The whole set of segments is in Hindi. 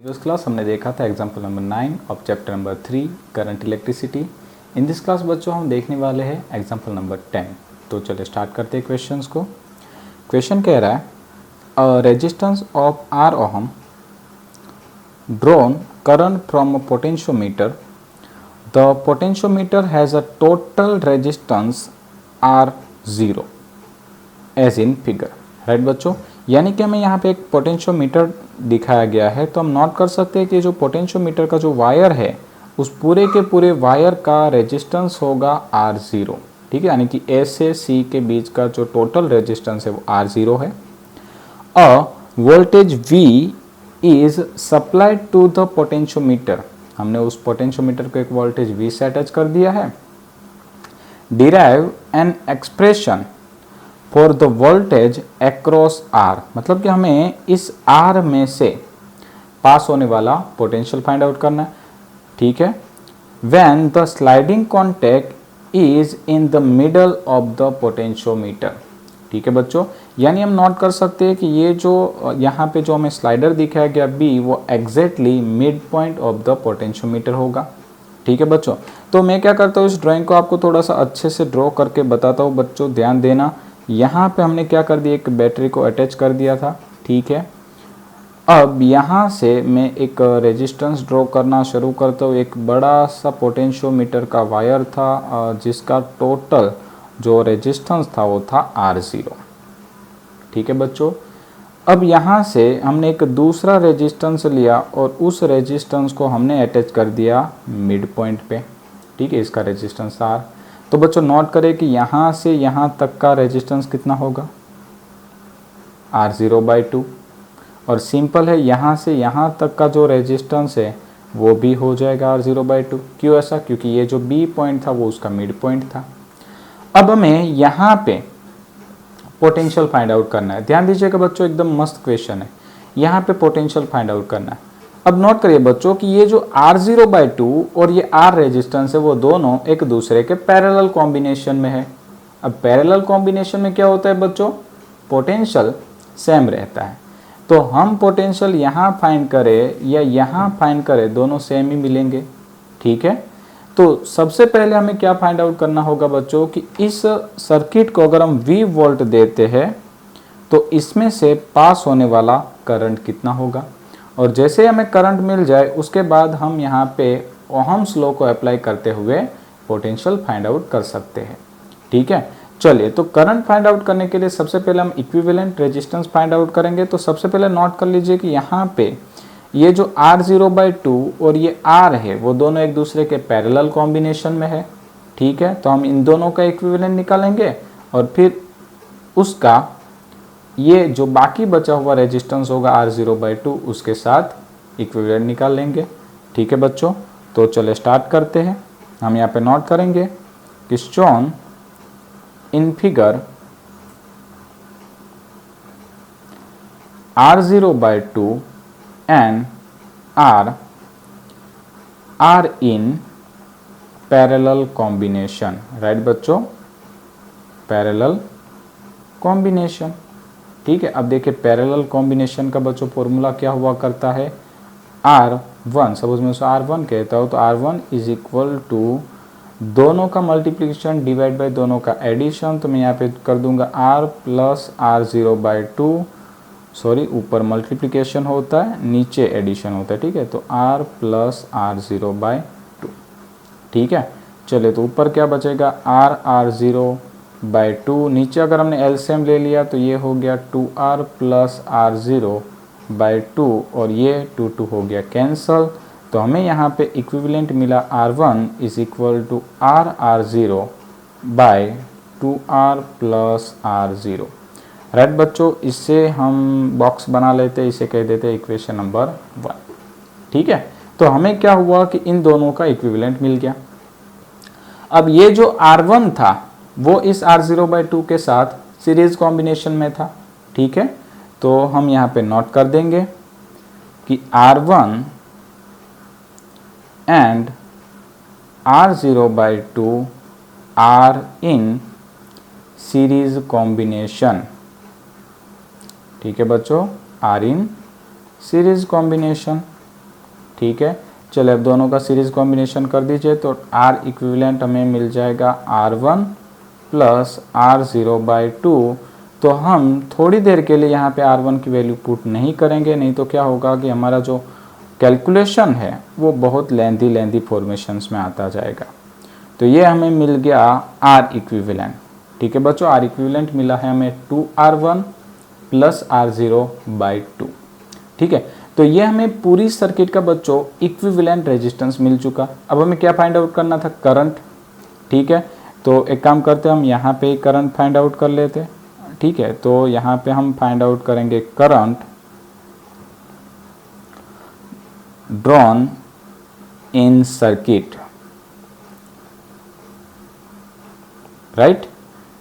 प्रीवियस क्लास हमने देखा था example number 9 of chapter number 3 current electricity. In this class बच्चों हम देखने वाले हैं एग्जाम्पल नंबर 10। तो चलिए स्टार्ट करते हैं क्वेश्चंस को। क्वेश्चन कह रहा है resistance of R ohm drawn current from a potentiometer. The potentiometer has a total resistance R zero as in figure. Right बच्चों, यानी कि हमें यहाँ पे एक पोटेंशियोमीटर दिखाया गया है, तो हम नोट कर सकते हैं कि जो पोटेंशियोमीटर का जो वायर है उस पूरे के पूरे वायर का रेजिस्टेंस होगा आर जीरो। ठीक है, यानी कि ए से सी के बीच का जो टोटल रेजिस्टेंस है वो आर जीरो है। A voltage V is supplied to the potentiometer. हमने उस पोटेंशियोमीटर को एक वोल्टेज वी से अटैच कर दिया है। Derive an expression for the voltage across R, मतलब कि हमें इस आर में से पास होने वाला पोटेंशियल फाइंड आउट करना है। ठीक है, when the sliding contact is in the middle of the potentiometer. ठीक है बच्चों, यानी हम नोट कर सकते हैं कि ये जो यहाँ पे जो हमें स्लाइडर दिखाया गया बी, वो exactly mid point of the potentiometer होगा। ठीक है बच्चों, तो मैं क्या करता हूँ, इस ड्राइंग को आपको थोड़ा सा अच्छे से ड्रॉ करके बताता हूँ। बच्चों ध्यान देना, यहाँ पे हमने क्या कर दिया, एक बैटरी को अटैच कर दिया था। ठीक है, अब यहाँ से मैं एक रेजिस्टेंस ड्रॉ करना शुरू करता हूँ। एक बड़ा सा पोटेंशियोमीटर का वायर था जिसका टोटल जो रेजिस्टेंस था वो था आर जीरो। ठीक है बच्चों, अब यहाँ से हमने एक दूसरा रेजिस्टेंस लिया और उस रेजिस्टेंस को हमने अटैच कर दिया मिड पॉइंट पे। ठीक है, इसका रेजिस्टेंस आर। तो बच्चों नोट करें कि यहाँ से यहाँ तक का रेजिस्टेंस कितना होगा, आर जीरो बाई टू। और सिंपल है, यहाँ से यहाँ तक का जो रेजिस्टेंस है वो भी हो जाएगा आर जीरो बाई टू। क्यों ऐसा, क्योंकि ये जो बी पॉइंट था वो उसका मिड पॉइंट था। अब हमें यहाँ पे पोटेंशियल फाइंड आउट करना है। ध्यान दीजिएगा बच्चों, एकदम मस्त क्वेश्चन है। यहाँ पे पोटेंशियल फाइंड आउट करना है। अब नोट करिए बच्चों कि ये जो आर जीरो बाई टू और ये आर रेजिस्टेंस है वो दोनों एक दूसरे के पैरेलल कॉम्बिनेशन में है। अब पैरेलल कॉम्बिनेशन में क्या होता है बच्चों, पोटेंशियल सेम रहता है। तो हम पोटेंशियल यहाँ फाइंड करें या यहाँ फाइंड करें, दोनों सेम ही मिलेंगे। ठीक है, तो सबसे पहले हमें क्या फाइंड आउट करना होगा बच्चों कि इस सर्किट को अगर हम V वोल्ट देते हैं तो इसमें से पास होने वाला करंट कितना होगा। और जैसे हमें करंट मिल जाए उसके बाद हम यहाँ पे ओहम्स लॉ को अप्लाई करते हुए पोटेंशियल फाइंड आउट कर सकते हैं। ठीक है, चलिए तो करंट फाइंड आउट करने के लिए सबसे पहले हम इक्विवेलेंट रेजिस्टेंस फाइंड आउट करेंगे। तो सबसे पहले नोट कर लीजिए कि यहाँ पे ये जो आर जीरो बाई टू और ये आर है वो दोनों एक दूसरे के पैरेलल कॉम्बिनेशन में है। ठीक है, तो हम इन दोनों का इक्विवेलेंट निकालेंगे और फिर उसका ये जो बाकी बचा हुआ रेजिस्टेंस होगा आर जीरो बाई टू उसके साथ इक्विवेलेंट निकाल लेंगे। ठीक है बच्चों, तो चले स्टार्ट करते हैं। हम यहाँ पे नोट करेंगे कि shown in figure R zero by two and R are in parallel combination। राइट बच्चों, पैरेलल कॉम्बिनेशन। ठीक है, अब देखिए पैरेलल कॉम्बिनेशन का बच्चों फॉर्मूला क्या हुआ करता है, R1। सपोज मैं उसे R1 कहता हूँ तो R1 इज इक्वल टू दोनों का मल्टीप्लिकेशन डिवाइड बाई दोनों का एडिशन। तो मैं यहाँ पे कर दूंगा R plus R zero by two, sorry ऊपर मल्टीप्लिकेशन होता है नीचे एडिशन होता है। ठीक है, तो r plus R zero by two. ठीक है, चलिए तो ऊपर क्या बचेगा, आर जीरो बाई टू। नीचे अगर हमने एलसीएम ले लिया तो ये हो गया 2r plus R zero by two और ये 2 हो गया कैंसल। तो हमें यहाँ पे इक्विवेलेंट मिला R1 is equal to R zero by 2r plus R zero. Right बच्चों, इससे हम बॉक्स बना लेते हैं, इसे कह देते हैं इक्वेशन नंबर 1। ठीक है, तो हमें क्या हुआ कि इन दोनों का इक्विवेलेंट मिल गया। अब ये जो R1 था वो इस आर जीरो बाई टू के साथ सीरीज कॉम्बिनेशन में था। ठीक है, तो हम यहाँ पे नोट कर देंगे कि R1 and R zero by two are in series combination. ठीक है बच्चों, आर इन सीरीज कॉम्बिनेशन। ठीक है। चलिए अब दोनों का सीरीज कॉम्बिनेशन कर दीजिए तो R इक्विवेलेंट हमें मिल जाएगा R1 प्लस R0/2। तो हम थोड़ी देर के लिए यहाँ पे R1 की वैल्यू पुट नहीं करेंगे, नहीं तो क्या होगा कि हमारा जो कैलकुलेशन है वो बहुत लेंदी फॉर्मेशंस में आता जाएगा। तो ये हमें मिल गया R इक्विवेलेंट, ठीक है बच्चों। R इक्विवेलेंट मिला है हमें 2R1 प्लस R0/2, ठीक है। तो ये हमें पूरी सर्किट का बच्चों इक्विवेलेंट रेजिस्टेंस मिल चुका। अब हमें क्या फाइंड आउट करना था, करंट, ठीक है। तो एक काम करते हैं, हम यहाँ पे करंट फाइंड आउट कर लेते, ठीक है। तो यहाँ पे हम फाइंड आउट करेंगे current drawn in circuit, right.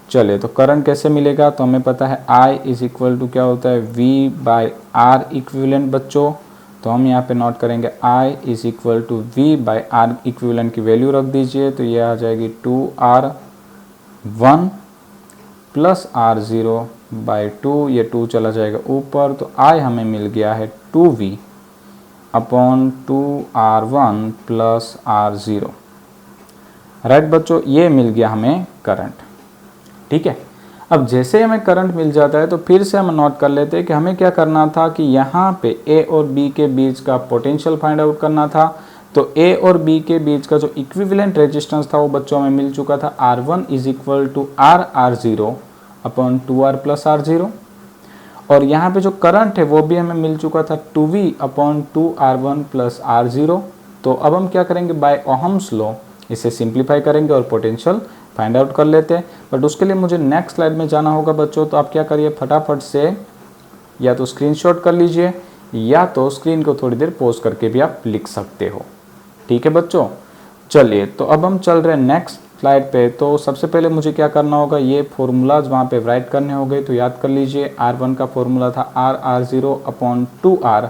चलिए तो करंट कैसे मिलेगा, तो हमें पता है I इज इक्वल टू क्या होता है V/R इक्विवेलेंट बच्चों। तो हम यहाँ पे नोट करेंगे I is equal to V/R equivalent की वैल्यू रख दीजिए, तो ये आ जाएगी 2R1 प्लस R0/2, ये 2 चला जाएगा ऊपर, तो I हमें मिल गया है 2V upon 2R1 plus R0, right बच्चों। ये मिल गया हमें करंट, ठीक है। अब जैसे हमें करंट मिल जाता है तो फिर से हम नोट कर लेते हैं कि हमें क्या करना था कि यहाँ पे A और B के बीच का पोटेंशियल फाइंड आउट करना था। तो A और B के बीच का जो इक्विवेलेंट रेजिस्टेंस था वो बच्चों में मिल चुका था, R1 is equal to R0 upon 2R plus R0। और यहाँ पे जो करंट है वो भी हमें मिल चुका था 2V upon 2R1 plus R0। तो अब हम क्या करेंगे, बाय ओहम्स लॉ इसे सिंप्लीफाई करेंगे और पोटेंशियल फाइंड आउट कर लेते हैं। बट उसके लिए मुझे नेक्स्ट स्लाइड में जाना होगा बच्चों। तो आप क्या करिए, फटाफट से या तो स्क्रीनशॉट कर लीजिए या तो स्क्रीन को थोड़ी देर पॉज करके भी आप लिख सकते हो, ठीक है बच्चों। चलिए तो अब हम चल रहे हैं नेक्स्ट स्लाइड पे। तो सबसे पहले मुझे क्या करना होगा, ये फॉर्मूलाज वहाँ पे राइट करने होंगे। तो याद कर लीजिए R1 का फॉर्मूला था R0 upon 2R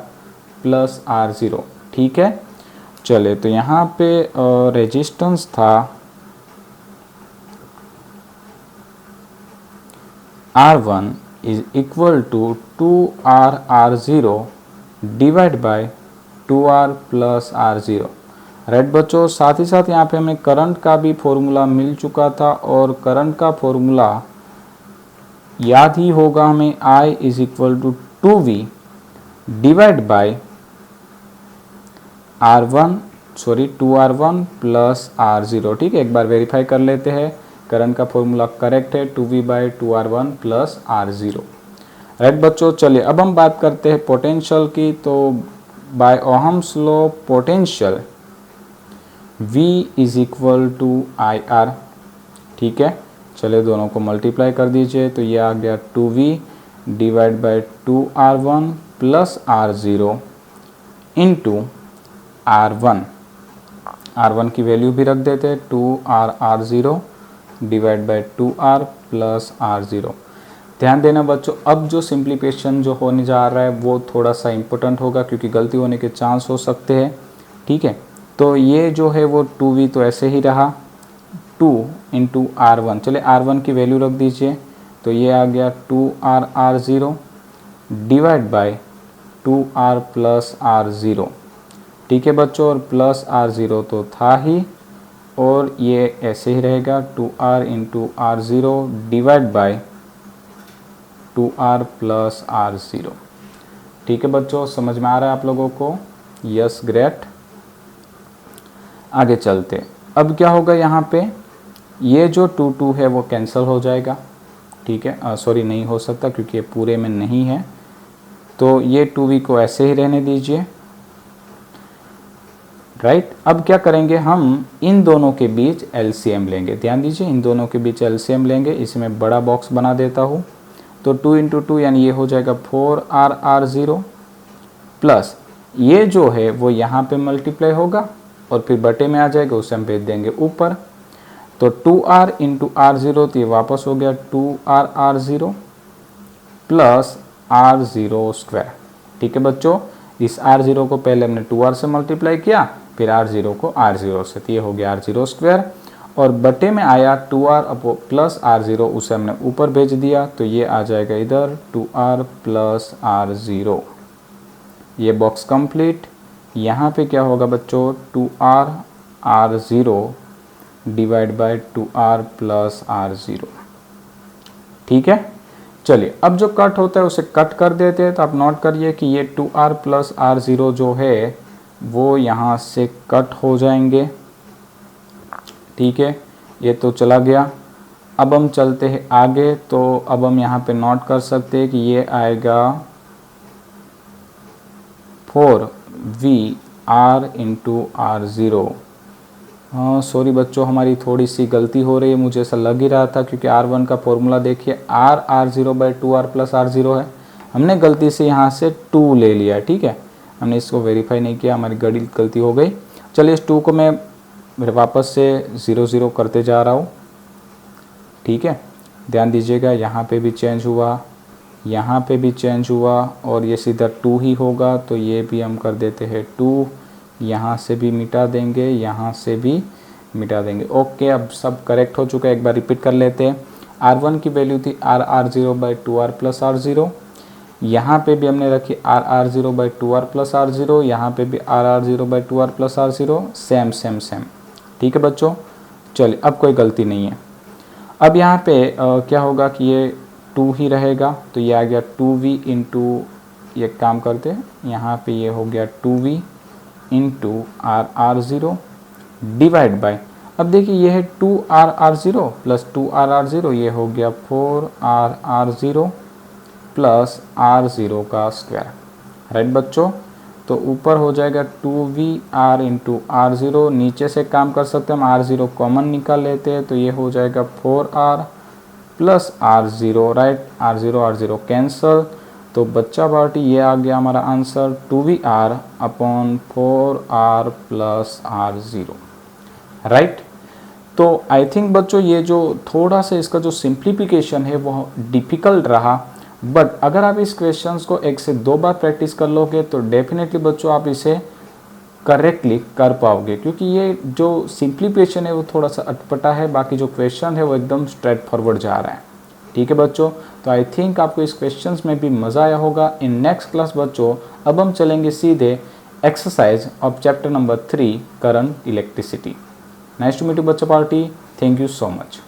plus R0, ठीक है। चले तो यहाँ पे रेजिस्टेंस था R1 is equal to 2R0 divide by 2R plus R0, right बच्चों। साथ ही साथ यहाँ पे हमें करंट का भी फॉर्मूला मिल चुका था और करंट का फॉर्मूला याद ही होगा हमें, I is equal to 2V divide by 2R1 plus R0, ठीक है। एक बार वेरीफाई कर लेते हैं, करंट का फॉर्मूला करेक्ट है, 2V/2R1 प्लस R0, राइट बच्चों। चलिए अब हम बात करते हैं पोटेंशियल की। तो by Ohm's law potential V is equal to IR, ठीक है। चलिए दोनों को मल्टीप्लाई कर दीजिए, तो ये आ गया 2V divide by 2R1 plus R0 into R1 की वैल्यू भी रख देते हैं, 2R0 divide by 2R plus R0। ध्यान देना बच्चों, अब जो सिंप्लीफिकेशन जो होने जा रहा है वो थोड़ा सा इम्पोर्टेंट होगा क्योंकि गलती होने के चांस हो सकते हैं, ठीक है। तो ये जो है वो 2V तो ऐसे ही रहा, 2 इंटू R1, चले R1 की वैल्यू रख दीजिए, तो ये आ गया 2R0 divide by 2R plus R0, ठीक है बच्चों। और प्लस R0 तो था ही और ये ऐसे ही रहेगा, 2R into R0 divide by 2R plus R0, ठीक है बच्चों। समझ में आ रहा है आप लोगों को? Yes, great. आगे चलते, अब क्या होगा यहाँ पे, ये जो 2 है वो कैंसिल हो जाएगा, ठीक है। सॉरी नहीं हो सकता क्योंकि ये पूरे में नहीं है, तो ये 2V को ऐसे ही रहने दीजिए, राइट। अब क्या करेंगे, हम इन दोनों के बीच LCM लेंगे। ध्यान दीजिए, इन दोनों के बीच LCM लेंगे। इसमें बड़ा बॉक्स बना देता हूँ, तो 2 इंटू 2 यानी ये हो जाएगा 4R0 प्लस ये जो है वो यहाँ पे मल्टीप्लाई होगा और फिर बटे में आ जाएगा, उसे हम भेज देंगे ऊपर। तो 2R इंटू R0, तो ये वापस हो गया 2R0 प्लस R0 स्क्वायर, ठीक है बच्चों। इस R0 को पहले हमने 2R से मल्टीप्लाई किया, फिर R0 को R0 से, तो ये हो गया R0 स्क्वायर और बटे में आया 2R प्लस R0, उसे हमने ऊपर भेज दिया, तो ये आ जाएगा इधर 2R प्लस R0। ये बॉक्स कंप्लीट, यहाँ पे क्या होगा बच्चों, 2r r0 divide by 2r plus r0। ठीक है, चलिए अब जो कट होता है उसे कट कर देते हैं। तो आप नोट करिए कि ये 2r प्लस r0 जो है वो यहाँ से कट हो जाएंगे। ठीक है, ये तो चला गया। अब हम चलते हैं आगे, तो अब हम यहाँ पे नोट कर सकते हैं कि ये आएगा 4VR इंटू R0। हाँ सॉरी बच्चों, हमारी थोड़ी सी गलती हो रही है, मुझे ऐसा लग ही रहा था, क्योंकि R1 का फॉर्मूला देखिए R0 by 2R plus R0 है। हमने गलती से यहाँ से 2 ले लिया। ठीक है, हमने इसको वेरीफाई नहीं किया, हमारी गलती हो गई। चलिए इस 2 को मैं वापस से 0 0 करते जा रहा हूँ। ठीक है, ध्यान दीजिएगा, यहाँ पे भी चेंज हुआ, यहाँ पे भी चेंज हुआ, और ये सीधा 2 ही होगा। तो ये भी हम कर देते हैं 2, यहाँ से भी मिटा देंगे, यहाँ से भी मिटा देंगे। ओके, अब सब करेक्ट हो चुका है। एक बार रिपीट कर लेते हैं। R1 की वैल्यू थी R0 by 2R plus R0। यहाँ पे भी हमने रखी R0 by 2R plus R0, यहाँ पे भी R0 by 2R plus R0, same same same. ठीक है बच्चों, चलिए अब कोई गलती नहीं है। अब यहाँ पे क्या होगा कि ये 2 ही रहेगा, तो ये आ गया 2v इंटू, ये काम करते हैं, यहाँ पे ये हो गया 2v into R0 divide by, अब देखिए ये है 2R0 प्लस 2R0, ये हो गया 4R0 प्लस R0 का स्क्वायर। राइट बच्चों, तो ऊपर हो जाएगा 2VR इंटू R0, नीचे से काम कर सकते हैं हम, R0 कॉमन निकाल लेते हैं, तो ये हो जाएगा 4R plus R0। Right, R0 cancel, तो बच्चा पार्टी ये आ गया हमारा answer 2VR upon 4R plus R0। Right, तो आई थिंक बच्चों ये जो थोड़ा सा इसका जो सिंप्लीफिकेशन है वो डिफ़िकल्ट रहा, बट अगर आप इस क्वेश्चंस को 1 से 2 बार प्रैक्टिस कर लोगे तो डेफिनेटली बच्चों आप इसे करेक्टली कर पाओगे, क्योंकि ये जो सिंप्लीफिकेशन है वो थोड़ा सा अटपटा है, बाकी जो क्वेश्चन है वो एकदम स्ट्रेट फॉरवर्ड जा रहा है। ठीक है बच्चों, तो आई थिंक आपको इस क्वेश्चंस में भी मज़ा आया होगा। इन नेक्स्ट क्लास बच्चों अब हम चलेंगे सीधे exercise of chapter number 3 current electricity. Nice to meet you बच्चा party, thank you so much.